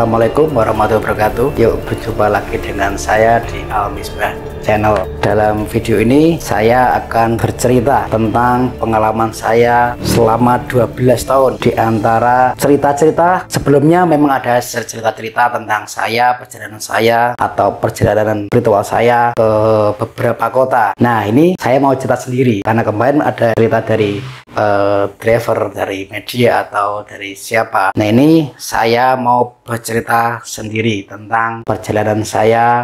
Assalamualaikum warahmatullahi wabarakatuh. Yuk berjumpa lagi dengan saya di Al Misbah Channel. Dalam video ini saya akan bercerita tentang pengalaman saya selama 12 tahun. Di antara cerita-cerita sebelumnya memang ada cerita-cerita tentang saya, perjalanan saya atau perjalanan spiritual saya ke beberapa kota. Nah, ini saya mau cerita sendiri karena kemarin ada cerita dari driver, dari media atau dari siapa. Nah, ini saya mau bercerita sendiri tentang perjalanan saya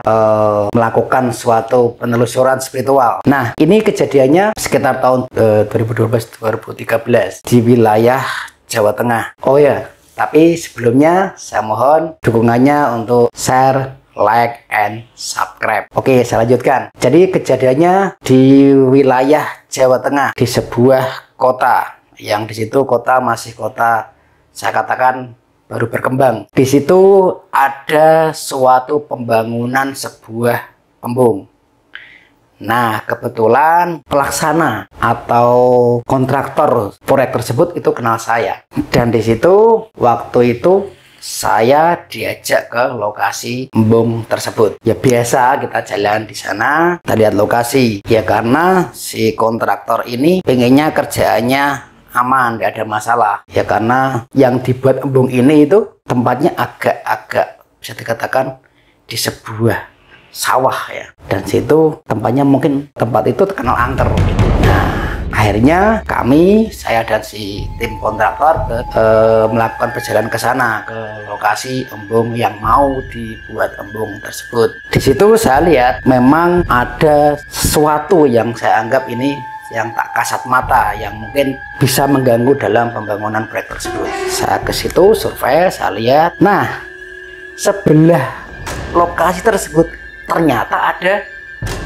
melakukan suatu penelusuran spiritual. Nah, ini kejadiannya sekitar tahun 2012-2013 di wilayah Jawa Tengah. Oh ya, tapi sebelumnya saya mohon dukungannya untuk share, like, and subscribe. Oke, saya lanjutkan. Jadi kejadiannya di wilayah Jawa Tengah, di sebuah kota, yang di situ kota masih kota, saya katakan baru berkembang. Di situ ada suatu pembangunan sebuah embung. Nah, kebetulan pelaksana atau kontraktor proyek tersebut itu kenal saya. Dan di situ waktu itu saya diajak ke lokasi embung tersebut. Ya biasa kita jalan di sana, kita lihat lokasi. Ya karena si kontraktor ini pengennya kerjaannya aman, tidak ada masalah. Ya karena yang dibuat embung ini itu tempatnya agak-agak bisa dikatakan di sebuah sawah ya. Dan situ tempatnya mungkin tempat itu terkenal angker. Nah, akhirnya kami, saya dan si tim kontraktor melakukan perjalanan ke sana, ke lokasi embung yang mau dibuat embung tersebut. Di situ saya lihat memang ada sesuatu yang saya anggap ini yang tak kasat mata, yang mungkin bisa mengganggu dalam pembangunan proyek tersebut. Saya ke situ survei, saya lihat. Nah, sebelah lokasi tersebut ternyata ada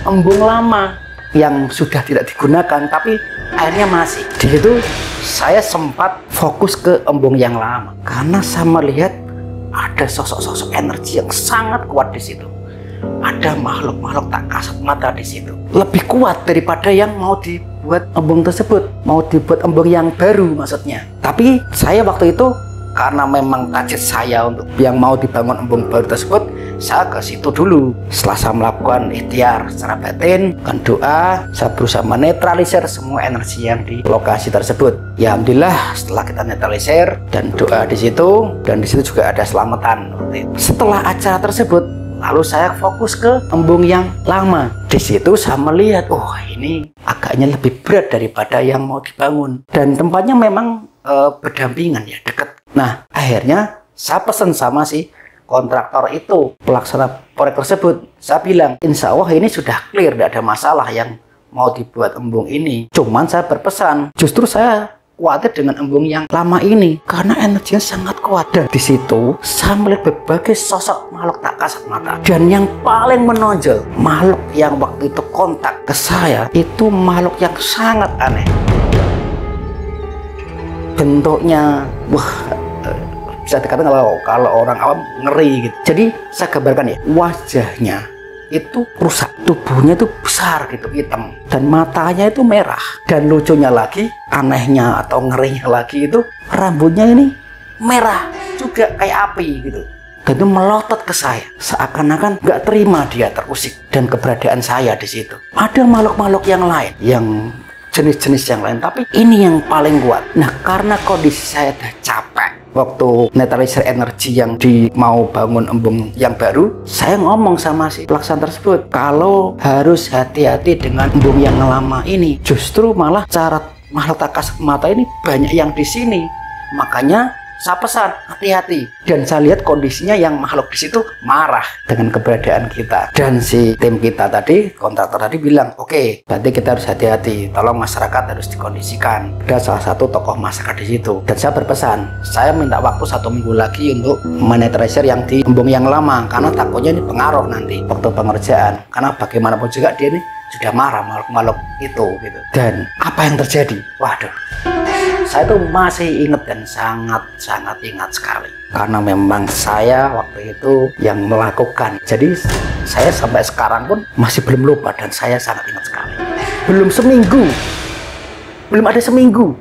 embung lama yang sudah tidak digunakan, tapi airnya masih. Di situ saya sempat fokus ke embung yang lama karena saya melihat ada sosok-sosok energi yang sangat kuat di situ. Ada makhluk-makhluk tak kasat mata di situ, lebih kuat daripada yang mau dibuat embung tersebut, mau dibuat embung yang baru maksudnya. Tapi saya waktu itu karena memang target saya untuk yang mau dibangun embung baru tersebut, saya ke situ dulu. Setelah saya melakukan ikhtiar secara batin, kan doa, saya berusaha menetralisir semua energi yang di lokasi tersebut. Ya alhamdulillah, setelah kita netralisir dan doa di situ, dan di situ juga ada selamatan. Setelah acara tersebut, lalu saya fokus ke embung yang lama. Di situ saya melihat, oh ini agaknya lebih berat daripada yang mau dibangun. Dan tempatnya memang berdampingan ya, dekat. Nah, akhirnya saya pesan sama si kontraktor itu, pelaksana proyek tersebut. Saya bilang, insya Allah ini sudah clear, tidak ada masalah yang mau dibuat embung ini. Cuman saya berpesan, justru saya khawatir dengan embung yang lama ini karena energinya sangat kuat. Dan di situ saya melihat berbagai sosok makhluk tak kasat mata. Dan yang paling menonjol, makhluk yang waktu itu kontak ke saya itu makhluk yang sangat aneh. Bentuknya, wah, bisa dikatakan kalau orang awam ngeri gitu. Jadi saya gambarkan ya, wajahnya itu rusak, tubuhnya itu besar gitu, hitam, dan matanya itu merah. Dan lucunya lagi, anehnya atau ngerinya lagi itu rambutnya ini merah juga kayak api gitu. Dan itu melotot ke saya, seakan-akan nggak terima dia terusik dan keberadaan saya di situ. Ada makhluk-makhluk yang lain, yang jenis-jenis yang lain, tapi ini yang paling kuat. Nah, karena kondisi saya udah capek waktu netralisir energi yang mau bangun embung yang baru, saya ngomong sama si pelaksana tersebut, kalau harus hati-hati dengan embung yang lama ini, justru malah cara makhluk tak kasat mata ini banyak yang di sini. Makanya saya pesan hati-hati. Dan saya lihat kondisinya yang makhluk di situ marah dengan keberadaan kita. Dan si tim kita tadi, kontraktor tadi bilang, oke, berarti kita harus hati-hati. Tolong masyarakat harus dikondisikan. Ada salah satu tokoh masyarakat di situ. Dan saya berpesan, saya minta waktu 1 minggu lagi untuk menetralisir yang di embung yang lama, karena takutnya ini pengaruh nanti waktu pengerjaan. Karena bagaimanapun juga dia ini sudah marah makhluk-makhluk itu gitu. Dan apa yang terjadi? Waduh, saya tuh masih ingat dan sangat ingat sekali, karena memang saya waktu itu yang melakukan. Jadi saya sampai sekarang pun masih belum lupa dan saya sangat ingat sekali. Belum ada seminggu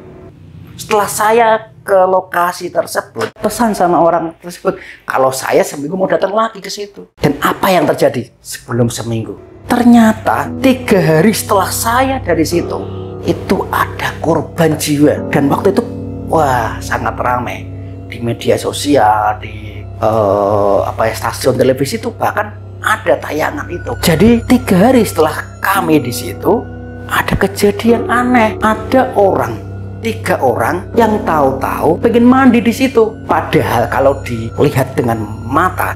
setelah saya ke lokasi tersebut, pesan sama orang tersebut kalau saya seminggu mau datang lagi ke situ. Dan apa yang terjadi sebelum seminggu? Ternyata 3 hari setelah saya dari situ, itu ada korban jiwa. Dan waktu itu wah, sangat ramai di media sosial, di stasiun televisi itu bahkan ada tayangan itu. Jadi 3 hari setelah kami di situ, ada kejadian aneh. Ada 3 orang yang tahu-tahu pengen mandi di situ. Padahal kalau dilihat dengan mata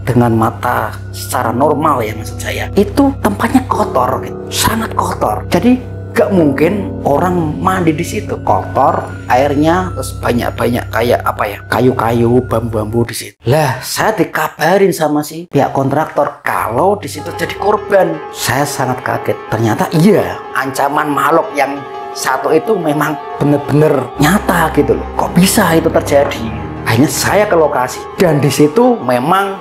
secara normal ya maksud saya, itu tempatnya kotor, gitu. Sangat kotor. Jadi gak mungkin orang mandi di situ, kotor, airnya terus banyak kayak kayu-kayu, bambu-bambu di situ. Lah, saya dikabarin sama si pihak kontraktor kalau di situ jadi korban. Saya sangat kaget. Ternyata iya, ancaman makhluk yang satu itu memang bener-bener nyata gitu loh. Kok bisa itu terjadi? Akhirnya saya ke lokasi dan di situ memang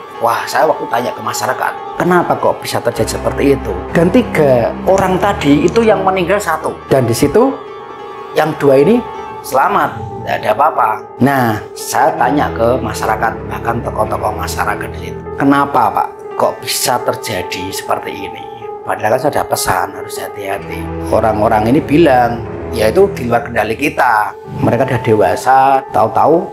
saya waktu tanya ke masyarakat, kenapa kok bisa terjadi seperti itu? Dan 3 orang tadi itu yang meninggal 1, dan di situ yang 2 ini selamat, tidak ada apa-apa. Nah, saya tanya ke masyarakat, bahkan tokoh-tokoh masyarakat di situ, kenapa Pak kok bisa terjadi seperti ini? Padahal kan saya ada pesan harus hati-hati. Orang-orang ini bilang, ya itu di luar kendali kita. Mereka sudah dewasa, tahu-tahu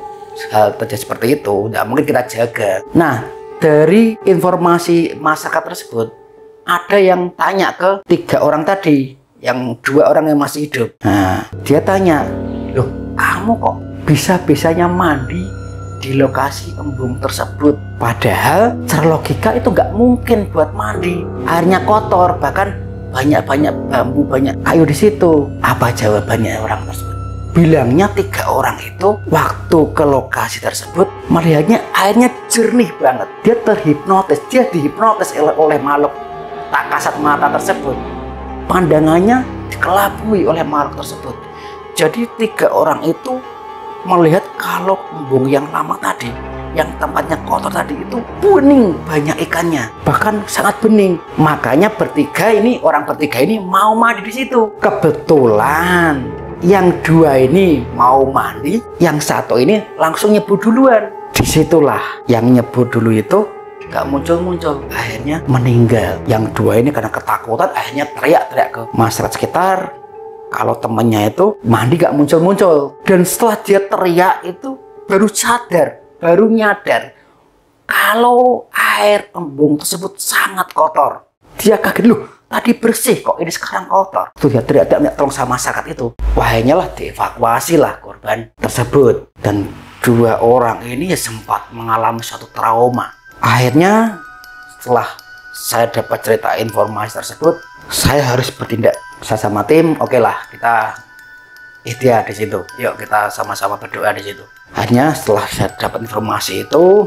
hal terjadi seperti itu, tidak mungkin kita jaga. Nah, dari informasi masyarakat tersebut, ada yang tanya ke 3 orang tadi, yang 2 orang yang masih hidup. Nah, dia tanya, loh kamu kok bisa-bisanya mandi di lokasi embung tersebut? Padahal secara logika itu nggak mungkin buat mandi, airnya kotor, bahkan banyak bambu, banyak kayu di situ. Apa jawabannya orang tersebut? Bilangnya 3 orang itu waktu ke lokasi tersebut melihatnya airnya jernih banget. Dia terhipnotis, dia dihipnotis oleh makhluk tak kasat mata tersebut. Pandangannya dikelabui oleh makhluk tersebut. Jadi 3 orang itu melihat kalau embung yang lama tadi, yang tempatnya kotor tadi itu bening banyak ikannya, bahkan sangat bening. Makanya orang bertiga ini mau mandi di situ. Kebetulan yang 2 ini mau mandi, yang 1 ini langsung nyebur duluan. Disitulah yang nyebur dulu itu gak muncul-muncul, akhirnya meninggal. Yang 2 ini karena ketakutan akhirnya teriak-teriak ke masyarakat sekitar kalau temannya itu mandi gak muncul-muncul. Dan setelah dia teriak itu baru nyadar kalau air embung tersebut sangat kotor. Dia kaget, loh tadi bersih kok ini sekarang kotor. Tuh dia teriak-teriak tolong sama masyarakat itu. Akhirnya lah dievakuasi lah korban tersebut. Dan 2 orang ini ya sempat mengalami suatu trauma. Akhirnya setelah saya dapat cerita informasi tersebut, saya harus bertindak. Saya sama tim, oke lah kita ikhtiar di situ. Yuk kita sama-sama berdoa di situ. Akhirnya setelah saya dapat informasi itu,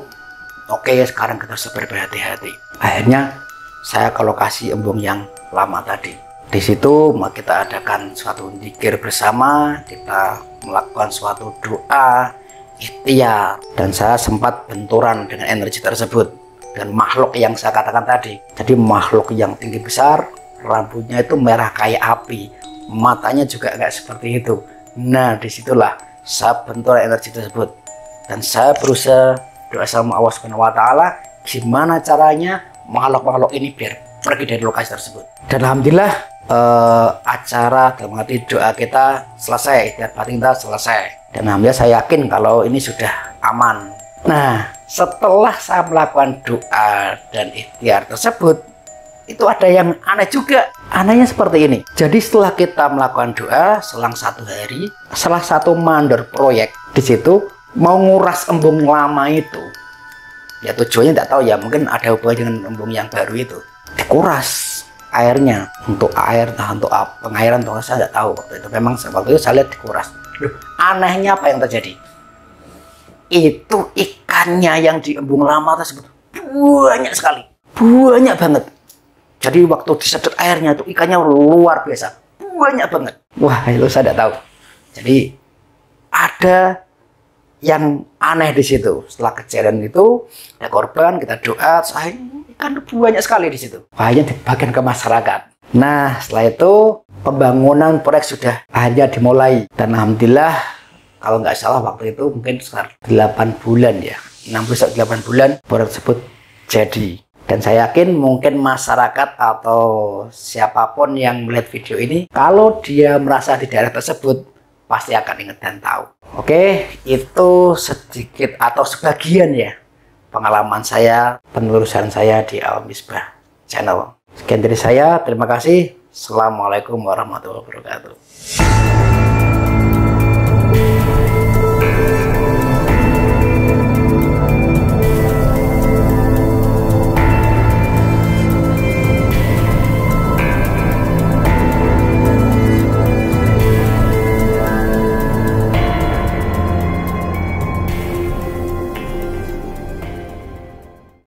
oke sekarang kita harus berhati-hati. Akhirnya saya ke lokasi embung yang lama tadi. Di situ kita adakan suatu zikir bersama, kita melakukan suatu doa, ikhtiar, dan saya sempat benturan dengan energi tersebut dan makhluk yang saya katakan tadi. Jadi makhluk yang tinggi besar, rambutnya itu merah kayak api, matanya juga nggak seperti itu. Nah, disitulah saya benturan energi tersebut dan saya berusaha doa sama Allah Subhanahu Wa Taala, gimana caranya makhluk-makhluk ini biar pergi dari lokasi tersebut. Dan alhamdulillah acara dalam arti doa kita selesai, ikhtiar batin kita selesai. Dan alhamdulillah saya yakin kalau ini sudah aman. Nah, setelah saya melakukan doa dan ikhtiar tersebut, itu ada yang aneh juga. Anehnya seperti ini. Jadi setelah kita melakukan doa, selang 1 hari, salah satu mandor proyek di situ mau nguras embung lama itu. Ya tujuannya tidak tahu ya, mungkin ada hubungannya dengan embung yang baru itu. Dikuras airnya untuk air, entah untuk pengairan atau saya tidak tahu waktu itu. Memang waktu itu saya lihat dikuras. Loh, anehnya apa yang terjadi? Itu ikannya yang di embung lama tersebut banyak sekali, banyak banget. Jadi waktu disedot airnya itu ikannya luar biasa, banyak banget. Wah, itu saya tidak tahu. Jadi ada yang aneh di situ. Setelah kejadian itu ada korban, kita doa, ikan banyak sekali di situ. Akhirnya dibagikan ke masyarakat. Nah, setelah itu pembangunan proyek sudah akhirnya dimulai dan alhamdulillah kalau nggak salah waktu itu mungkin sekitar 8 bulan ya, 6-8 bulan proyek tersebut jadi. Dan saya yakin mungkin masyarakat atau siapapun yang melihat video ini, kalau dia merasa di daerah tersebut, pasti akan ingat dan tahu. Oke, itu sedikit atau sebagian ya pengalaman saya, penelusuran saya di Alam Misbah Channel. Sekian dari saya, terima kasih. Assalamualaikum warahmatullahi wabarakatuh.